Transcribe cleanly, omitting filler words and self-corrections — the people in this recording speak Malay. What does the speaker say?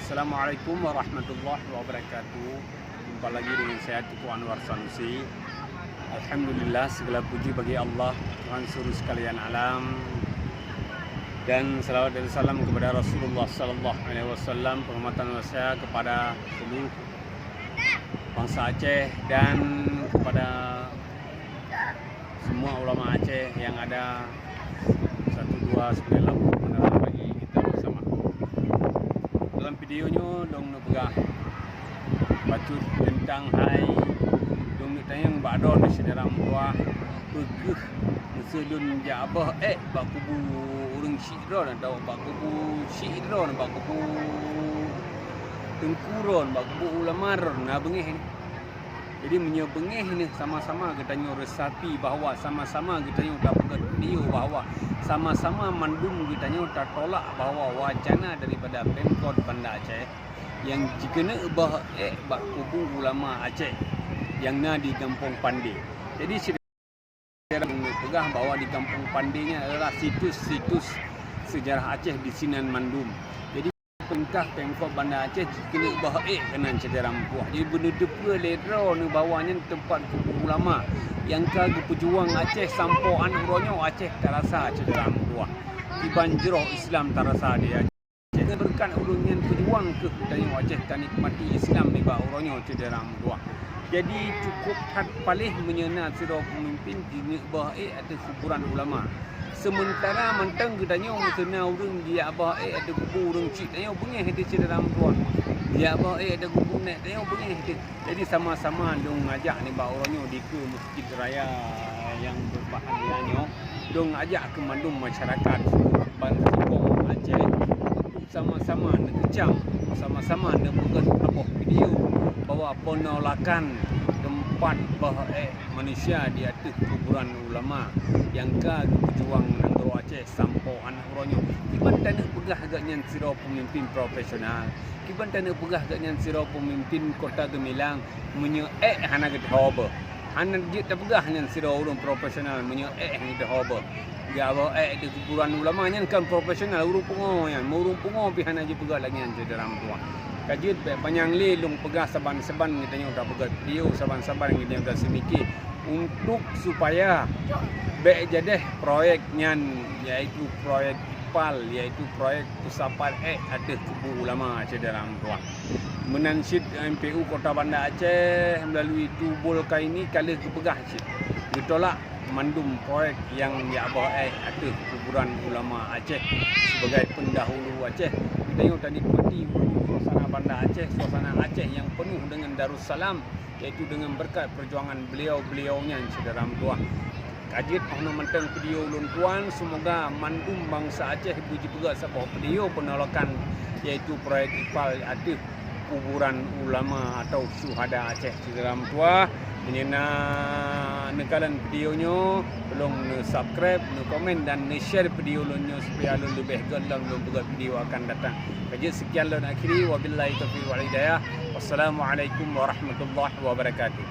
Assalamualaikum warahmatullahi wabarakatuh. Jumpa lagi dengan saya Tuku Anwar Sanusi. Alhamdulillah, segala puji bagi Allah, Tuhan seluruh sekalian alam. Dan salawat dan salam kepada Rasulullah sallallahu alaihi wasallam, penghormatan saya kepada seluruh bangsa Aceh dan kepada semua ulama Aceh yang ada 1298 menelan bagi kita bersama. Dalam videonya dong nak begah bacut tentang hai dong nak tayang badon di saudara tua begeh mesedun jabah bak kubu urang syidron atau bak kubu syidron bak kubu tengkuron bak kubu ulamar na bengeh ni. Jadi menyebengeh ni sama-sama kita nyo resapi bahawa sama-sama kita nyo dapat video bahawa sama-sama mandum kita nyo tak tolak bahawa wacana daripada Pemkot Banda Aceh yang jikena bah bak kubu ulama Aceh yang na di Kampung Pandi. Jadi saya pegah bahawa di Kampung Pandinya adalah situs-situs sejarah Aceh di Sinan Mandum. Jadi perintah Pemkot Banda Aceh kena bahaik kanan sejarah Mpuah. Jadi benda depa ledro ni bawahnya tempat kubu ulama yang ke pejuang Aceh sampo anak ronyo Aceh terasa sejarah Mpuah. Di banjiro Islam terasa dia. Jadi berkan urungan pejuang ke dari Aceh kan nikmati Islam ni ba ronyo sejarah Mpuah. Jadi cukup had palih menyena sira pemimpin di bahaik ada kuburan ulama. Sementara mentang gedanya musena urang dia bahaik ada kubur urang cik tanya bengeh ada cerita Mpuah. Dia bahaik ada kubur nek tanya bengeh ada. Jadi sama-sama dong ngajak ni ba orangnya di ke masjid raya yang berbahagiannya dong ajak ke mandum masyarakat Bantibong Aceh untuk sama-sama nak kecam, sama-sama nak buat apa video bahawa penolakan tempat bahaik manusia di atas kuburan ulama yang ke pejuang negara Aceh sampo anak ronyo. Kiban tak nak pegah agaknya sira pemimpin profesional. Kiban tak nak pegah agaknya sira pemimpin Kota Gemilang menye hana ke hoba. Hana dia tak pegah dengan sira urang profesional menye ni dah hoba. Dia bahaik di kuburan ulama nya kan profesional urang pungo yang urang pungo pi hana je pegah lagi yang dalam tua. Kajut panjang lelung pegah saban-saban kita nya dah pegah video saban-saban kita dah semikir untuk supaya baik jadi proyek nyan iaitu proyek IPAL iaitu proyek pusapan ada kubu ulama Aceh dalam tua. Menansyid MPU Kota Banda Aceh melalui tubul kaini kali kepegah cik ditolak mandum proyek yang ada kuburan ulama Aceh sebagai pendahulu Aceh. Kita yang tadi nikmati suasana Banda Aceh, suasana Aceh yang penuh dengan Darussalam iaitu dengan berkat perjuangan beliau-beliaunya saudara Mpuah. Kajit orang mentang video ulun tuan, semoga mandum bangsa Aceh puji juga sebuah video penolakan iaitu proyek IPAL ada kuburan ulama atau syuhada Aceh saudara Mpuah. Menyena nekalan videonya, tolong subscribe, komen dan share video ulunnya supaya ulun lebih gelam ulun buat video akan datang. Jadi sekian ulun akhiri, wabillahi taufiq wal hidayah. Wassalamualaikum warahmatullahi wabarakatuh.